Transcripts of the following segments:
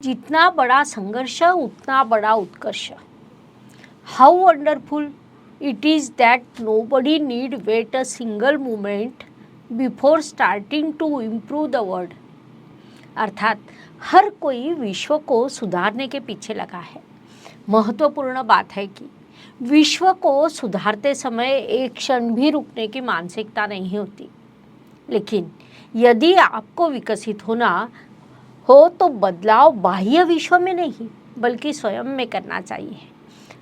जितना बड़ा संघर्ष उतना बड़ा उत्कर्ष। How wonderful it is that nobody need wait a single moment before starting to improve the world. अर्थात हर कोई विश्व को सुधारने के पीछे लगा है। महत्वपूर्ण बात है कि विश्व को सुधारते समय एक क्षण भी रुकने की मानसिकता नहीं होती। लेकिन यदि आपको विकसित होना हो तो बदलाव बाह्य विश्व में नहीं बल्कि स्वयं में करना चाहिए।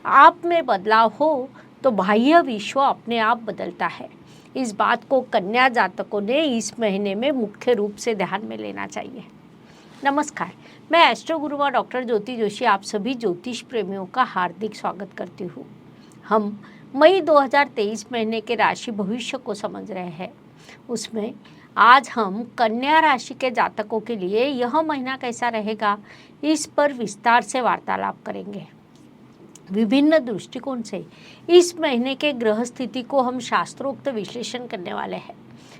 आप में बदलाव हो तो बाह्य विश्व अपने आप बदलता है। इस बात को कन्या जातकों ने इस महीने में मुख्य रूप से ध्यान में लेना चाहिए। नमस्कार, मैं एस्ट्रो गुरुमा डॉक्टर ज्योति जोशी आप सभी ज्योतिष प्रेमियों का हार्दिक स्वागत करती हूँ। हम मई 2023 महीने के राशि भविष्य को समझ रहे हैं। उसमें आज हम कन्या राशि के जातकों के लिए यह महीना कैसा रहेगा, इस पर विस्तार से वार्तालाप करेंगे। विभिन्न दृष्टिकोण से इस महीने के ग्रह स्थिति को हम शास्त्रोक्त विश्लेषण करने वाले हैं।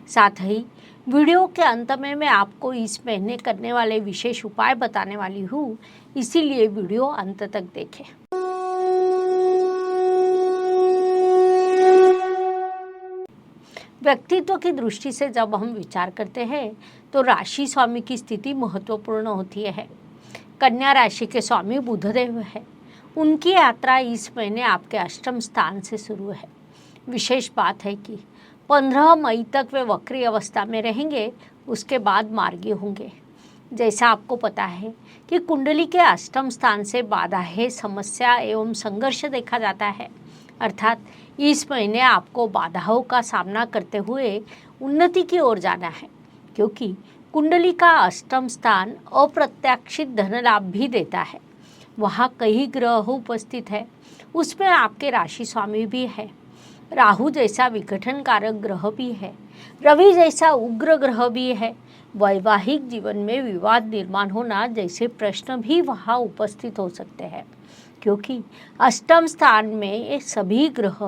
साथ ही वीडियो के अंत में मैं आपको इस महीने करने वाले विशेष उपाय बताने वाली हूँ, इसीलिए वीडियो अंत तक देखें। व्यक्तित्व की दृष्टि से जब हम विचार करते हैं तो राशि स्वामी की स्थिति महत्वपूर्ण होती है। कन्या राशि के स्वामी बुधदेव है। उनकी यात्रा इस महीने आपके अष्टम स्थान से शुरू है। विशेष बात है कि 15 मई तक वे वक्री अवस्था में रहेंगे, उसके बाद मार्गी होंगे। जैसा आपको पता है कि कुंडली के अष्टम स्थान से बाधाएं, समस्या एवं संघर्ष देखा जाता है। अर्थात इस महीने आपको बाधाओं का सामना करते हुए उन्नति की ओर जाना है, क्योंकि कुंडली का अष्टम स्थान अप्रत्याशित धन लाभ भी देता है। वहाँ कई ग्रह उपस्थित है, उसमें आपके राशि स्वामी भी है। राहु जैसा विघटन कारक ग्रह भी है, रवि जैसा उग्र ग्रह भी है। वैवाहिक जीवन में विवाद निर्माण होना जैसे प्रश्न भी वहाँ उपस्थित हो सकते हैं, क्योंकि अष्टम स्थान में सभी ग्रह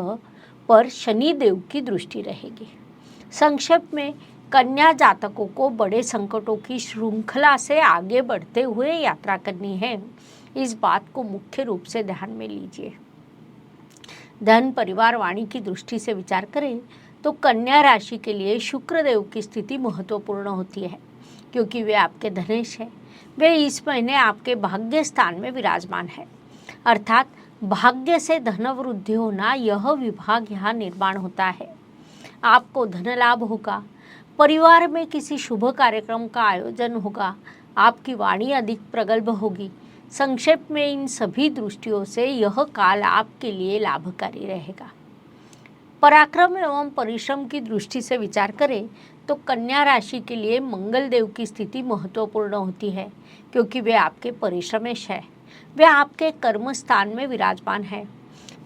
पर शनि देव की दृष्टि रहेगी। संक्षेप में कन्या जातकों को बड़े संकटों की श्रृंखला से आगे बढ़ते हुए यात्रा करनी है। इस बात को मुख्य रूप से ध्यान में लीजिए। धन, परिवार, वाणी की दृष्टि से विचार करें तो कन्या राशि के लिए शुक्र देव की स्थिति महत्वपूर्ण होती है, क्योंकि वे आपके धनेश हैं। वे इस महीने आपके भाग्य स्थान में विराजमान है। अर्थात भाग्य से धन वृद्धि होना, यह विभाग यहाँ निर्माण होता है। आपको धन लाभ होगा, परिवार में किसी शुभ कार्यक्रम का आयोजन होगा, आपकी वाणी अधिक प्रगल्भ होगी। संक्षेप में इन सभी दृष्टियों से यह काल आपके लिए लाभकारी रहेगा। पराक्रम एवं परिश्रम की दृष्टि से विचार करें तो कन्या राशि के लिए मंगल देव की स्थिति महत्वपूर्ण होती है, क्योंकि वे आपके परिश्रमेश है। वे आपके कर्म स्थान में विराजमान है।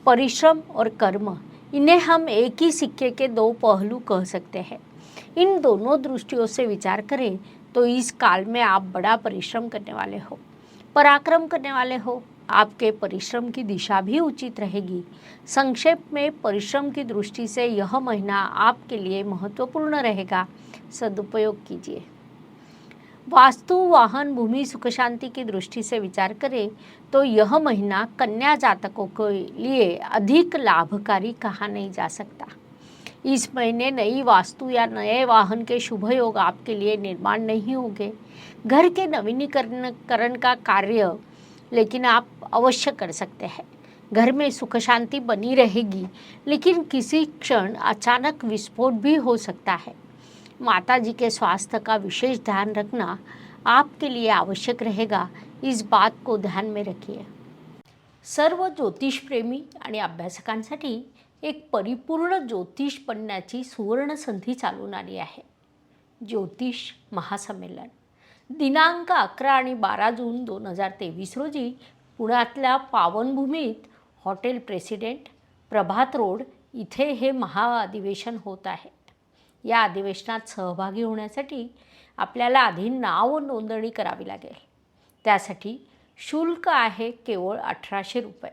परिश्रम और कर्म, इन्हें हम एक ही सिक्के के दो पहलू कह सकते हैं। इन दोनों दृष्टियों से विचार करें तो इस काल में आप बड़ा परिश्रम करने वाले हो, पराक्रम करने वाले हो। आपके परिश्रम की दिशा भी उचित रहेगी। संक्षेप में परिश्रम की दृष्टि से यह महीना आपके लिए महत्वपूर्ण रहेगा, सदुपयोग कीजिए। वास्तु, वाहन, भूमि, सुख शांति की दृष्टि से विचार करें तो यह महीना कन्या जातकों के लिए अधिक लाभकारी कहा नहीं जा सकता। इस महीने नई वास्तु या नए वाहन के शुभ योग आपके लिए निर्माण नहीं होंगे। घर के नवीनीकरण का कार्य लेकिन आप अवश्य कर सकते हैं। घर में सुख शांति बनी रहेगी, लेकिन किसी क्षण अचानक विस्फोट भी हो सकता है। माता जी के स्वास्थ्य का विशेष ध्यान रखना आपके लिए आवश्यक रहेगा, इस बात को ध्यान में रखिए। सर्व ज्योतिष प्रेमी आणि अभ्यासकांसाठी एक परिपूर्ण ज्योतिष बनण्याची सुवर्ण संधी चालून आली आहे। ज्योतिष महासंमेलन दिनांक 11 आणि 12 जून 2023 रोजी पुण्यातल्या पावनभूमीत हॉटेल प्रेसिडेंट, प्रभात रोड इथे हे महाअधिवेशन होत आहे। या अधिवेशनात सहभागी होण्यासाठी आपल्याला आधी नाव नोंदणी करावी लागेल। त्यासाठी शुल्क आहे केवळ 1800 रुपये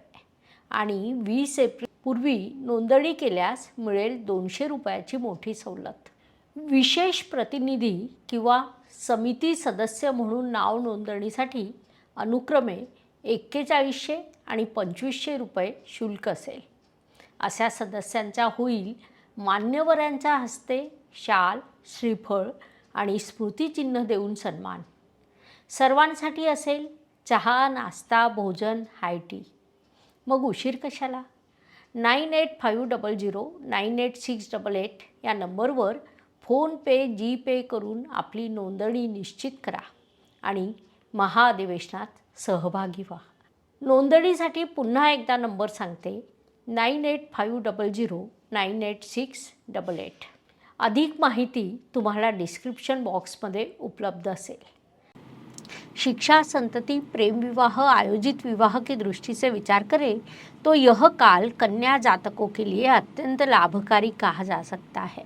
आणि 20 एप्रिल पूर्वी नोंदणी केल्यास मिळेल 200 रुपयाची मोठी सवलत। विशेष प्रतिनिधी किंवा समिती सदस्य म्हणून नाव नोंदणीसाठी अनुक्रमे 4100 आणि 2500 रुपये शुल्क असेल. अशा सदस्यांचा होईल मान्यवरांच्या हस्ते शाल, श्रीफळ आणि स्मृतिचिन्ह देऊन सन्मान. सर्वांसाठी असेल चहा, नाश्ता, भोजन, हाय टी. मग उशीर कशाला? 9850098688 या नंबरवर फोनपे, जीपे करून आपली नोंदणी निश्चित करा आणि महाअधिवेशनात सहभागी व्हा. नोंदणीसाठी पुन्हा एकदा नंबर सांगते, 9850098688. अधिक माहिती तुम्हाला डिस्क्रिप्शन बॉक्समध्ये उपलब्ध असेल. शिक्षा, संतति, प्रेम विवाह, आयोजित विवाह की दृष्टि से विचार करें तो यह काल कन्या जातकों के लिए अत्यंत लाभकारी कहा जा सकता है.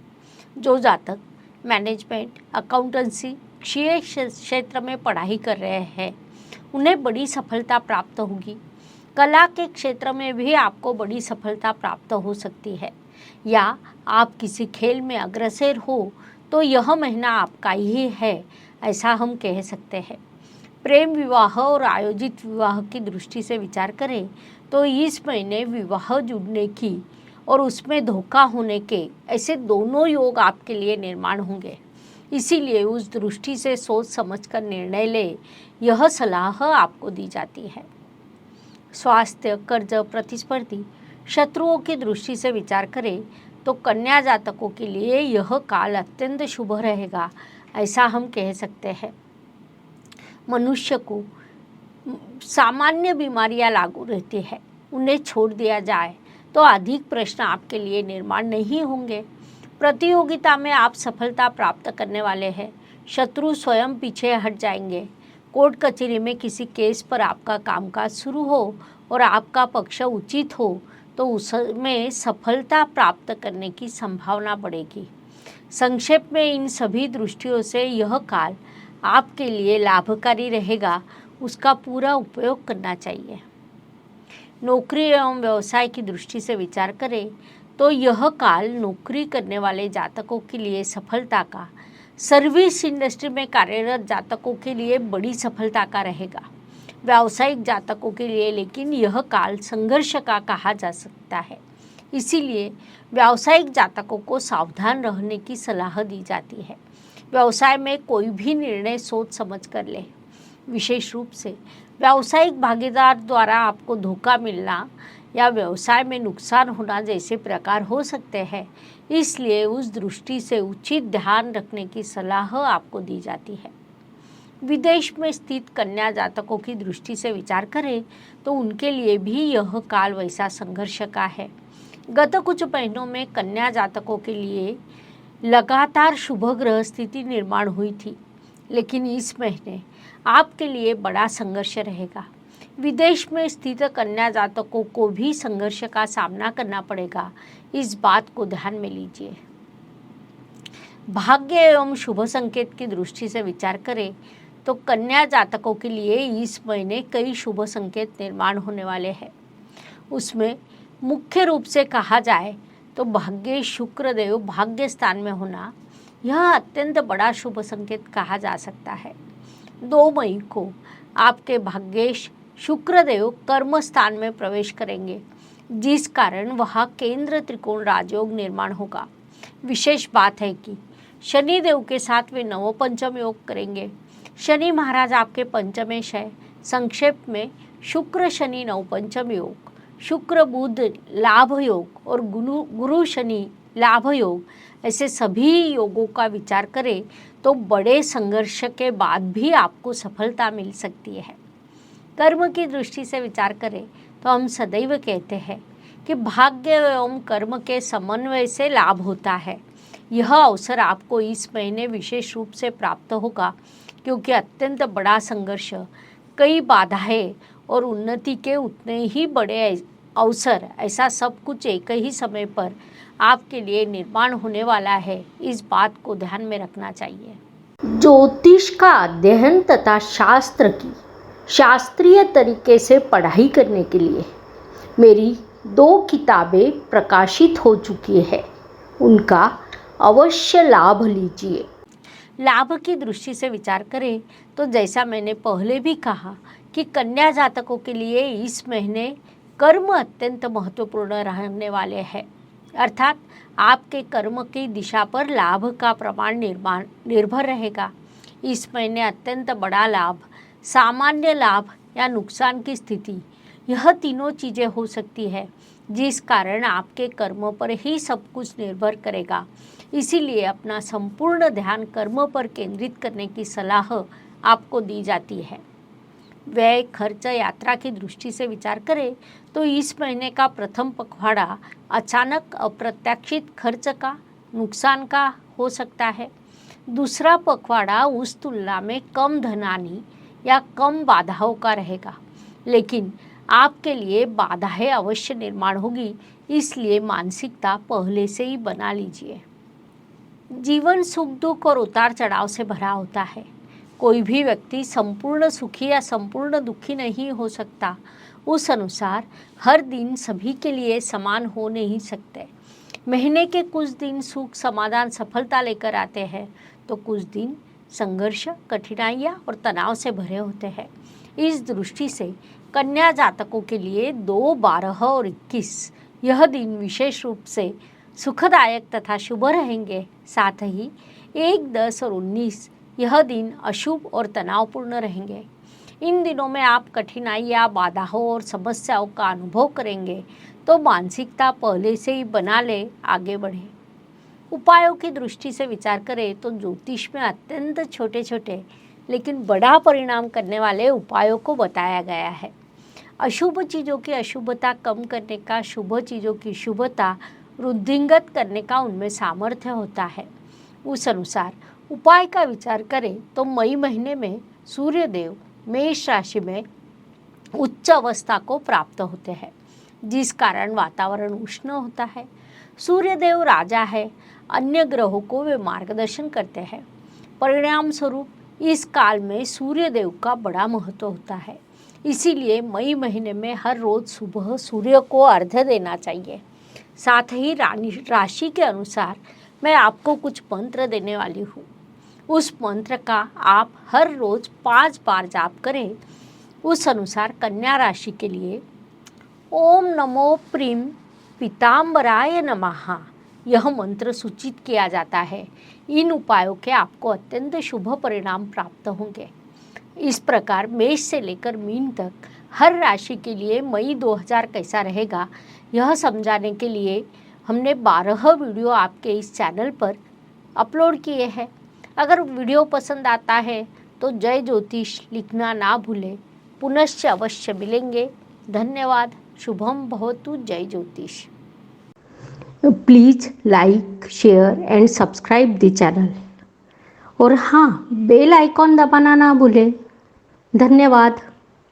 जो जातक मैनेजमेंट, अकाउंटेंसी, कृषि क्षेत्र में पढ़ाई कर रहे हैं उन्हें बड़ी सफलता प्राप्त होगी. कला के क्षेत्र में भी आपको बड़ी सफलता प्राप्त हो सकती है. या आप किसी खेल में अग्रसर हो तो यह महीना आपका ही है, ऐसा हम कह सकते हैं. प्रेम विवाह और आयोजित विवाह की दृष्टि से विचार करें तो इस महीने विवाह जुड़ने की और उसमें धोखा होने के ऐसे दोनों योग आपके लिए निर्माण होंगे. इसीलिए उस दृष्टि से सोच समझकर निर्णय ले, यह सलाह आपको दी जाती है. स्वास्थ्य, कर्ज, प्रतिस्पर्धी, शत्रुओं की दृष्टि से विचार करें तो कन्या जातकों के लिए यह काल अत्यंत शुभ रहेगा, ऐसा हम कह सकते हैं. मनुष्य को सामान्य बीमारियां लागू रहती है, उन्हें छोड़ दिया जाए तो अधिक प्रश्न आपके लिए निर्माण नहीं होंगे. प्रतियोगिता में आप सफलता प्राप्त करने वाले हैं. शत्रु स्वयं पीछे हट जाएंगे. कोर्ट कचहरी में किसी केस पर आपका कामकाज शुरू हो और आपका पक्ष उचित हो तो उसमें सफलता प्राप्त करने की संभावना बढ़ेगी. संक्षेप में इन सभी दृष्टियों से यह काल आपके लिए लाभकारी रहेगा, उसका पूरा उपयोग करना चाहिए. नौकरी एवं व्यवसाय की दृष्टि से विचार करें तो यह काल नौकरी करने वाले जातकों के लिए सफलता का, सर्विस इंडस्ट्री में कार्यरत जातकों के लिए बड़ी सफलता का रहेगा. व्यावसायिक जातकों के लिए लेकिन यह काल संघर्ष का कहा जा सकता है. इसीलिए व्यावसायिक जातकों को सावधान रहने की सलाह दी जाती है. व्यवसाय में कोई भी निर्णय सोच समझ कर ले. विशेष रूप से व्यावसायिक भागीदार द्वारा आपको धोखा मिलना या व्यवसाय में नुकसान होना जैसे प्रकार हो सकते हैं. इसलिए उस दृष्टि से उचित ध्यान रखने की सलाह आपको दी जाती है. विदेश में स्थित कन्या जातकों की दृष्टि से विचार करें तो उनके लिए भी यह काल वैसा संघर्ष का है. गत कुछ महीनों में कन्या जातकों के लिए लगातार शुभ ग्रह स्थिति निर्माण हुई थी, लेकिन इस महीने आपके लिए बड़ा संघर्ष रहेगा. विदेश में स्थित कन्या जातकों को भी संघर्ष का सामना करना पड़ेगा, इस बात को ध्यान में लीजिए. भाग्य एवं शुभ संकेत की दृष्टि से विचार करें तो कन्या जातकों के लिए इस महीने कई शुभ संकेत निर्माण होने वाले हैं. उसमें मुख्य रूप से कहा जाए तो भाग्य शुक्र देव भाग्य स्थान में होना यह अत्यंत बड़ा शुभ संकेत कहा जा सकता है. 2 मई को आपके भाग्येश शुक्रदेव कर्म स्थान में प्रवेश करेंगे, जिस कारण वहाँ केंद्र त्रिकोण राजयोग निर्माण होगा. विशेष बात है कि शनि देव के साथ वे नवपंचम योग करेंगे. शनि महाराज आपके पंचमेश है. संक्षेप में शुक्र शनि नवपंचम योग, शुक्र बुध लाभ योग और गुरु शनि लाभ योग, ऐसे सभी योगों का विचार करें तो बड़े संघर्ष के बाद भी आपको सफलता मिल सकती है. कर्म की दृष्टि से विचार करें तो हम सदैव कहते हैं कि भाग्य एवं कर्म के समन्वय से लाभ होता है. यह अवसर आपको इस महीने विशेष रूप से प्राप्त होगा, क्योंकि अत्यंत बड़ा संघर्ष, कई बाधाएं और उन्नति के उतने ही बड़े अवसर, ऐसा सब कुछ एक ही समय पर आपके लिए निर्माण होने वाला है. इस बात को ध्यान में रखना चाहिए. ज्योतिष का अध्ययन तथा शास्त्र की शास्त्रीय तरीके से पढ़ाई करने के लिए मेरी 2 किताबें प्रकाशित हो चुकी है, उनका अवश्य लाभ लीजिए. लाभ की दृष्टि से विचार करें तो जैसा मैंने पहले भी कहा कि कन्या जातकों के लिए इस महीने कर्म अत्यंत महत्वपूर्ण रहने वाले हैं, अर्थात आपके कर्म की दिशा पर लाभ का प्रमाण निर्भर रहेगा। इस महीने अत्यंत बड़ा लाभ, सामान्य लाभ या नुकसान की स्थिति, यह तीनों चीज़ें हो सकती है, जिस कारण आपके कर्म पर ही सब कुछ निर्भर करेगा। इसीलिए अपना संपूर्ण ध्यान कर्म पर केंद्रित करने की सलाह आपको दी जाती है। व्यय, खर्च, यात्रा की दृष्टि से विचार करें तो इस महीने का प्रथम पखवाड़ा अचानक अप्रत्याशित खर्च का, नुकसान का हो सकता है। दूसरा पखवाड़ा उस तुलना में कम धनानी या कम बाधाओं का रहेगा, लेकिन आपके लिए बाधाएं अवश्य निर्माण होगी, इसलिए मानसिकता पहले से ही बना लीजिए। जीवन सुख दुख और उतार चढ़ाव से भरा होता है। कोई भी व्यक्ति संपूर्ण सुखी या संपूर्ण दुखी नहीं हो सकता। उस अनुसार हर दिन सभी के लिए समान हो नहीं सकते। महीने के कुछ दिन सुख, समाधान, सफलता लेकर आते हैं, तो कुछ दिन संघर्ष, कठिनाइयाँ और तनाव से भरे होते हैं। इस दृष्टि से कन्या जातकों के लिए 2, 12 और 21 यह दिन विशेष रूप से सुखदायक तथा शुभ रहेंगे। साथ ही 1, 10 और 19 यह दिन अशुभ और तनावपूर्ण रहेंगे। इन दिनों में आप कठिनाइयाँ, बाधाओं और समस्याओं का अनुभव करेंगे, तो मानसिकता पहले से ही बना ले, आगे बढ़े। उपायों की दृष्टि से विचार करें तो ज्योतिष में अत्यंत छोटे छोटे लेकिन बड़ा परिणाम करने वाले उपायों को बताया गया है। अशुभ चीज़ों की अशुभता कम करने का, शुभ चीज़ों की शुभता वृद्धिंगत करने का उनमें सामर्थ्य होता है। उस अनुसार उपाय का विचार करें तो मई महीने में सूर्यदेव मेष राशि में उच्च अवस्था को प्राप्त होते हैं, जिस कारण वातावरण उष्ण होता है। सूर्यदेव राजा है, अन्य ग्रहों को वे मार्गदर्शन करते हैं। परिणाम स्वरूप इस काल में सूर्यदेव का बड़ा महत्व होता है। इसीलिए मई महीने में हर रोज सुबह सूर्य को अर्घ्य देना चाहिए। साथ ही राशि के अनुसार मैं आपको कुछ मंत्र देने वाली हूँ। उस मंत्र का आप हर रोज 5 बार जाप करें। उस अनुसार कन्या राशि के लिए ओम नमो प्रीम पीताम्बराय नमः यह मंत्र सूचित किया जाता है। इन उपायों के आपको अत्यंत शुभ परिणाम प्राप्त होंगे। इस प्रकार मेष से लेकर मीन तक हर राशि के लिए मई 2000 कैसा रहेगा, यह समझाने के लिए हमने 12 वीडियो आपके इस चैनल पर अपलोड किए हैं। अगर वीडियो पसंद आता है तो जय ज्योतिष लिखना ना भूलें। पुनश्च अवश्य मिलेंगे। धन्यवाद। शुभम भवतु। जय ज्योतिष। Please like, share and subscribe the channel. और हाँ, बेल आइकॉन दबाना ना भूलें। धन्यवाद।